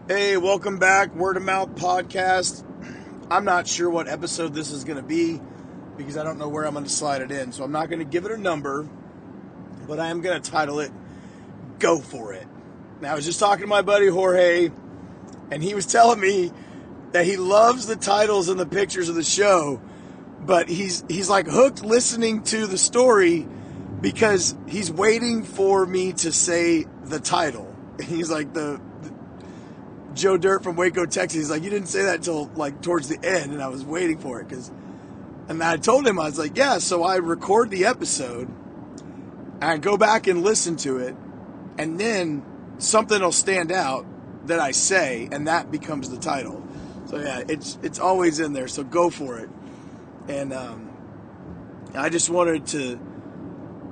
Hey, welcome back, Word of Mouth Podcast. I'm not sure what episode this is going to be because I don't know where I'm going to slide it in. So I'm not going to give it a number, but I am going to title it Go For It. Now, I was just talking to my buddy Jorge, and he was telling me that he loves the titles and the pictures of the show, but he's like hooked listening to the story because he's waiting for me to say the title. He's like the Joe Dirt from Waco, Texas. He's like, you didn't say that till like towards the end, and I was waiting for it and I told him, I was like, yeah. So I record the episode, and I go back and listen to it, and then something will stand out that I say, and that becomes the title. So yeah, it's always in there. So go for it. And I just wanted to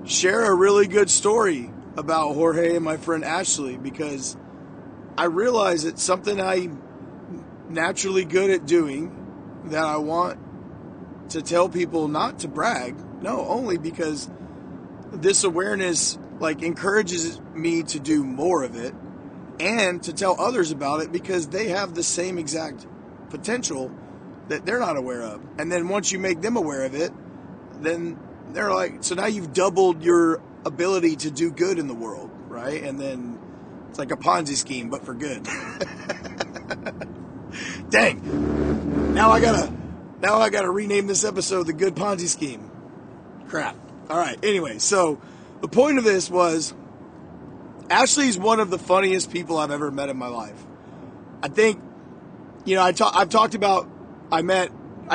share a really good story about Jorge and my friend Ashley because I realize it's something I'm naturally good at doing that I want to tell people not to brag. No, only because this awareness like encourages me to do more of it and to tell others about it because they have the same exact potential that they're not aware of. And then once you make them aware of it, then they're like, so now you've doubled your ability to do good in the world, right? And then it's like a Ponzi scheme, but for good. Dang. Now I gotta rename this episode The Good Ponzi Scheme. Crap. All right. Anyway, so the point of this was Ashley's one of the funniest people I've ever met in my life. I think, I've talked about, I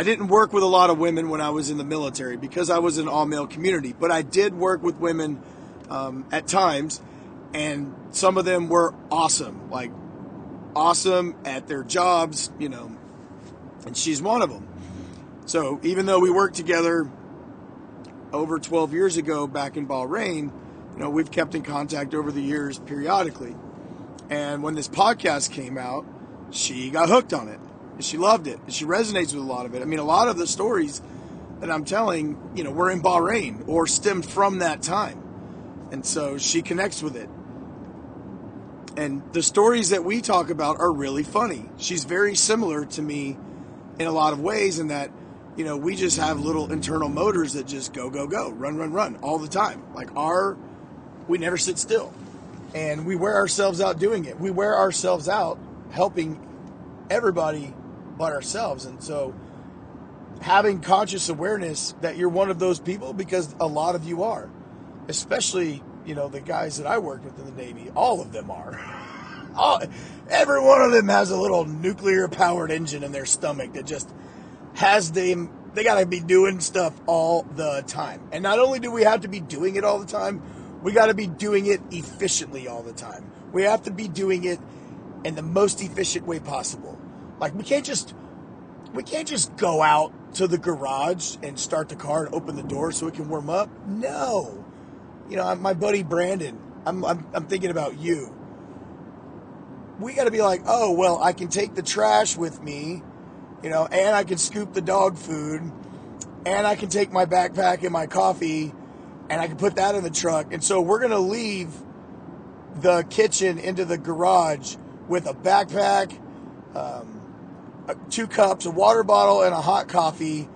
didn't work with a lot of women when I was in the military because I was in an all-male community, but I did work with women at times. And some of them were awesome, like awesome at their jobs, and she's one of them. So even though we worked together over 12 years ago back in Bahrain, we've kept in contact over the years periodically. And when this podcast came out, she got hooked on it. And she loved it. And she resonates with a lot of it. I mean, a lot of the stories that I'm telling, were in Bahrain or stemmed from that time. And so she connects with it. And the stories that we talk about are really funny. She's very similar to me in a lot of ways in that, we just have little internal motors that just go, go, go, run, run, run all the time. We never sit still. And we wear ourselves out doing it. We wear ourselves out helping everybody but ourselves. And so having conscious awareness that you're one of those people, because a lot of you are, especially the guys that I worked with in the Navy, all of them are. Every one of them has a little nuclear-powered engine in their stomach that just has them. They got to be doing stuff all the time. And not only do we have to be doing it all the time, we got to be doing it efficiently all the time. We have to be doing it in the most efficient way possible. Like, we can't just go out to the garage and start the car and open the door so it can warm up. No. My buddy Brandon, I'm thinking about you. We got to be like, oh, well, I can take the trash with me, and I can scoop the dog food, and I can take my backpack and my coffee, and I can put that in the truck. And so we're going to leave the kitchen into the garage with a backpack, 2 cups, a water bottle, and a hot coffee.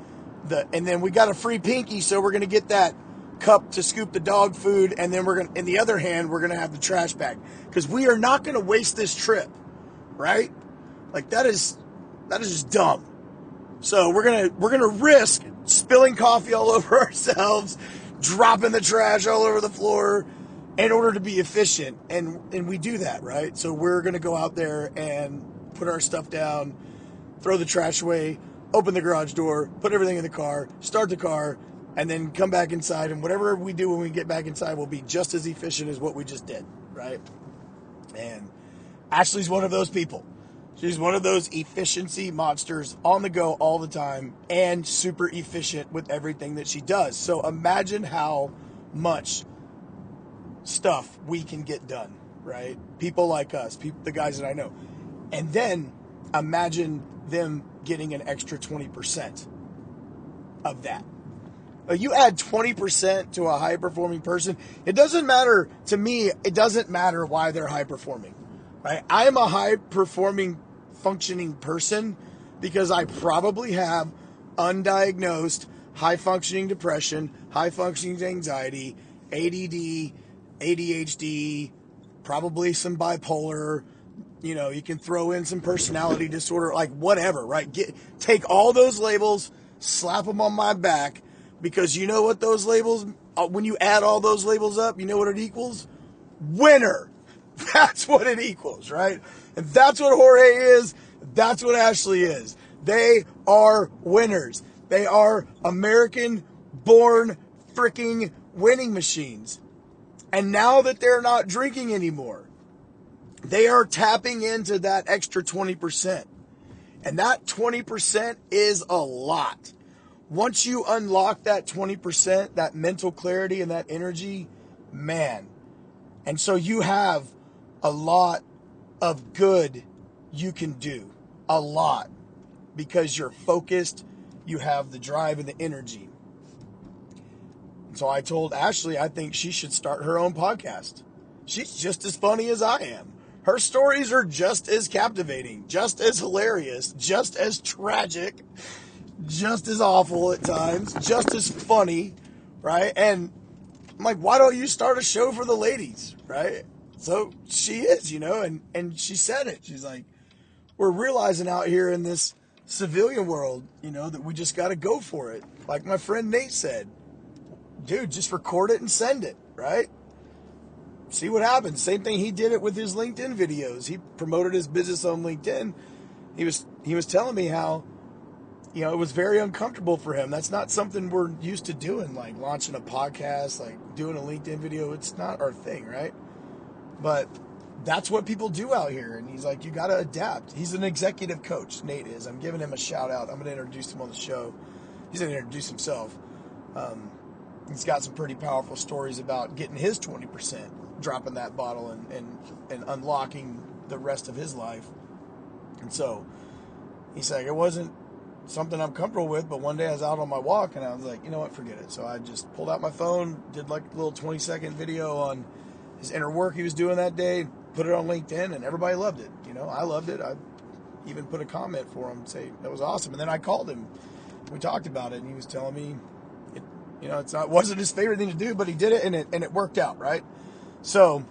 And then we got a free pinky, so we're going to get that cup to scoop the dog food, and then in the other hand, we're going to have the trash bag. Because we are not going to waste this trip, right? Like, that is just dumb. So we're gonna risk spilling coffee all over ourselves, dropping the trash all over the floor in order to be efficient. And we do that, right? So we're going to go out there and put our stuff down, throw the trash away, open the garage door, put everything in the car, start the car, and then come back inside. And whatever we do when we get back inside will be just as efficient as what we just did, right? And Ashley's one of those people. She's one of those efficiency monsters on the go all the time and super efficient with everything that she does. So imagine how much stuff we can get done, right? People like us, the guys that I know. And then imagine them getting an extra 20% of that. You add 20% to a high-performing person, it doesn't matter, to me, it doesn't matter why they're high-performing. right? I am a high-performing, functioning person because I probably have undiagnosed high-functioning depression, high-functioning anxiety, ADD, ADHD, probably some bipolar. You know, you can throw in some personality disorder, like whatever, right? Take all those labels, slap them on my back, because you know what those labels, when you add all those labels up, you know what it equals? Winner. That's what it equals, right? And that's what Jorge is. That's what Ashley is. They are winners. They are American-born freaking winning machines. And now that they're not drinking anymore, they are tapping into that extra 20%. And that 20% is a lot. Once you unlock that 20%, that mental clarity and that energy, man. And so you have a lot of good you can do. A lot. Because you're focused, you have the drive and the energy. And so I told Ashley I think she should start her own podcast. She's just as funny as I am. Her stories are just as captivating, just as hilarious, just as tragic, just as awful at times, just as funny, right? And I'm like, why don't you start a show for the ladies, right? So she is, you know, and she said it. She's like, we're realizing out here in this civilian world, you know, that we just got to go for it. Like my friend Nate said, dude, just record it and send it, right? See what happens. Same thing, he did it with his LinkedIn videos. He promoted his business on LinkedIn. He was telling me how, you know, it was very uncomfortable for him. That's not something we're used to doing, like launching a podcast, like doing a LinkedIn video. It's not our thing, right? But that's what people do out here. And he's like, you got to adapt. He's an executive coach, Nate is. I'm giving him a shout out. I'm going to introduce him on the show. He's going to introduce himself. He's got some pretty powerful stories about getting his 20%, dropping that bottle and unlocking the rest of his life. And so he's like, it wasn't something I'm comfortable with, but one day I was out on my walk and I was like, you know what, forget it. So I just pulled out my phone, did like a little 20-second video on his inner work he was doing that day, put it on LinkedIn, and everybody loved it. You know, I loved it. I even put a comment for him, say that was awesome. And then I called him. We talked about it, and he was telling me, it wasn't his favorite thing to do, but he did it, and it worked out, right? So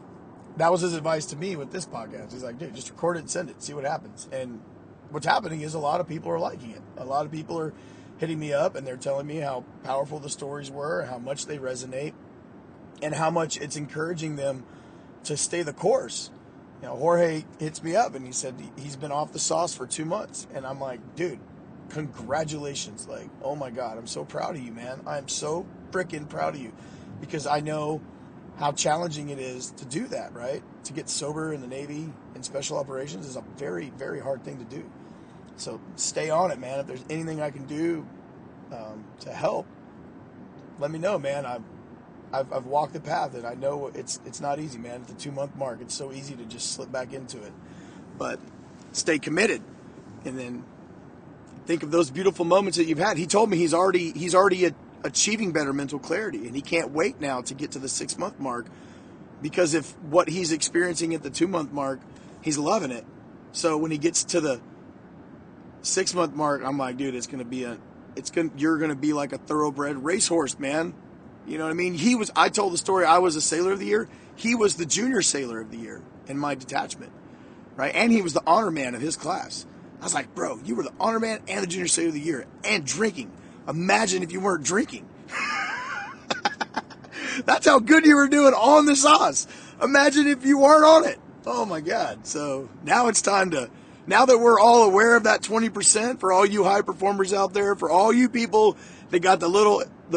that was his advice to me with this podcast. He's like, dude, just record it and send it, see what happens. And what's happening is a lot of people are liking it. A lot of people are hitting me up, and they're telling me how powerful the stories were, how much they resonate, and how much it's encouraging them to stay the course. You know, Jorge hits me up, and he said he's been off the sauce for 2 months. And I'm like, dude, congratulations. Like, oh my God, I'm so proud of you, man. I'm so freaking proud of you, because I know how challenging it is to do that, right? To get sober in the Navy and special operations is a very, very hard thing to do. So stay on it, man. If there's anything I can do to help, let me know, man. I've walked the path, and I know it's not easy, man. At the 2-month mark, it's so easy to just slip back into it. But stay committed, and then think of those beautiful moments that you've had. He told me he's already achieving better mental clarity, and he can't wait now to get to the 6-month mark, because if what he's experiencing at the 2-month mark, he's loving it. So when he gets to the 6-month mark, I'm like, dude, you're gonna be like a thoroughbred racehorse, man. You know what I mean? I told the story, I was a sailor of the year. He was the junior sailor of the year in my detachment, right? And he was the honor man of his class. I was like, bro, you were the honor man and the junior sailor of the year and drinking. Imagine if you weren't drinking. That's how good you were doing on the sauce. Imagine if you weren't on it. Oh my God. So now it's time now that we're all aware of that 20%, for all you high performers out there, for all you people that got the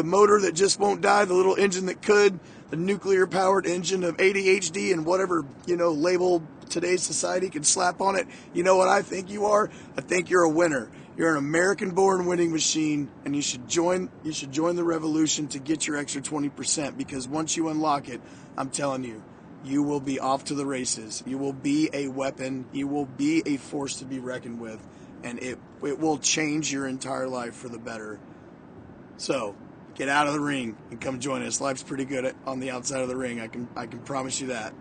motor that just won't die, the little engine that could, the nuclear powered engine of ADHD and whatever, label today's society can slap on it. You know what I think you are? I think you're a winner. You're an American-born winning machine, and you should join the revolution to get your extra 20%, because once you unlock it, I'm telling you, you will be off to the races. You will be a weapon. You will be a force to be reckoned with, and it will change your entire life for the better. So get out of the ring and come join us. Life's pretty good on the outside of the ring. I can promise you that.